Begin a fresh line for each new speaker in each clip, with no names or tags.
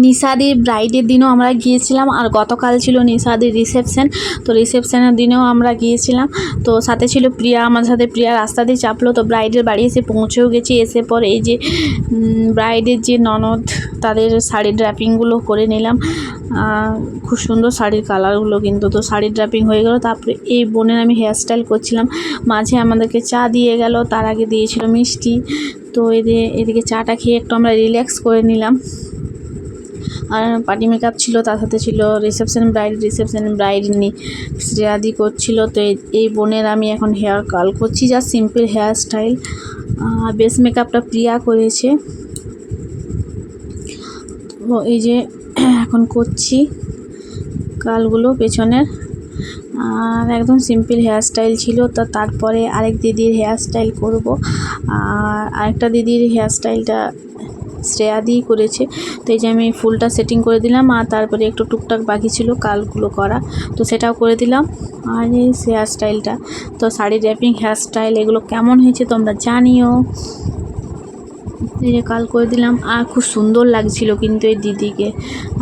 নিশাদির ব্রাইডের দিনও আমরা গিয়েছিলাম, আর গতকাল ছিল নিশাদির রিসেপশন। তো রিসেপশনের দিনেও আমরা গিয়েছিলাম। তো সাথে ছিল প্রিয়া, আমার সাথে প্রিয়া রাস্তা দিয়ে চাপলো। তো ব্রাইডের বাড়ি এসে পৌঁছেও গেছি। এসে পরে এই যে ব্রাইডের যে ননদ তাদের শাড়ির ড্র্যাপিংগুলো করে নিলাম। খুব সুন্দর শাড়ির কালারগুলো কিন্তু। তো শাড়ির ড্র্যাপিং হয়ে গেল। তারপরে এই বোনের আমি হেয়ারস্টাইল করছিলাম। মাঝে আমাদেরকে চা দিয়ে গেল, তার আগে দিয়েছিল মিষ্টি। তো এদিকে চাটা খেয়ে একটু আমরা রিল্যাক্স করে নিলাম। আর পার্টি মেকআপ ছিল, তার সাথে ছিল রিসেপশন ব্রাইড শ্রেয়াদি করছিল। তো এই বোনের আমি এখন হেয়ার কার্ল করছি, যা সিম্পল হেয়ার স্টাইল। বেস মেকআপটা প্রিয়া করেছে। তো এই যে এখন করছি কালগুলো পেছনের, আর একদম সিম্পল হেয়ার স্টাইল ছিল। তারপরে আরেক দিদির হেয়ার স্টাইল করব। আর আরেকটা দিদির হেয়ার স্টাইলটা শ্রেয়াদি করেছে। তো এই যে আমি ফুলটা সেটিং করে দিলাম, আর তারপরে একটু টুকটাক বাকি ছিল কালগুলো করা, তো সেটাও করে দিলাম। আর এই হেয়ার স্টাইলটা, তো শাড়ি র্যাপিং, হেয়ার স্টাইল এগুলো কেমন হয়েছে তোমরা জানিও। এই যে কাল করে দিলাম, আর খুব সুন্দর লাগছিল কিন্তু এই দিদিকে।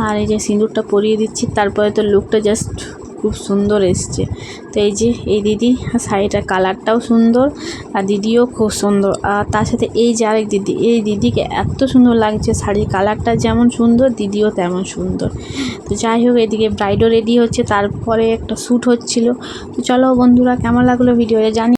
আর এই যে সিঁদুরটা পরিয়ে দিচ্ছি, তারপরে তো লুকটা জাস্ট খুব সুন্দর এসছে। তো এই যে এই দিদি, শাড়িটার কালারটাও সুন্দর, আর দিদিও খুব সুন্দর। আর তার সাথে এই যে আরেক দিদি, এই দিদিকে এত সুন্দর লাগছে, শাড়ির কালারটা যেমন সুন্দর দিদিও তেমন সুন্দর। তো যাই হোক, এদিকে ব্রাইডও রেডি হচ্ছে, তারপরে একটা শ্যুট হচ্ছিল। তো চলো বন্ধুরা, কেমন লাগলো ভিডিওটা জানি।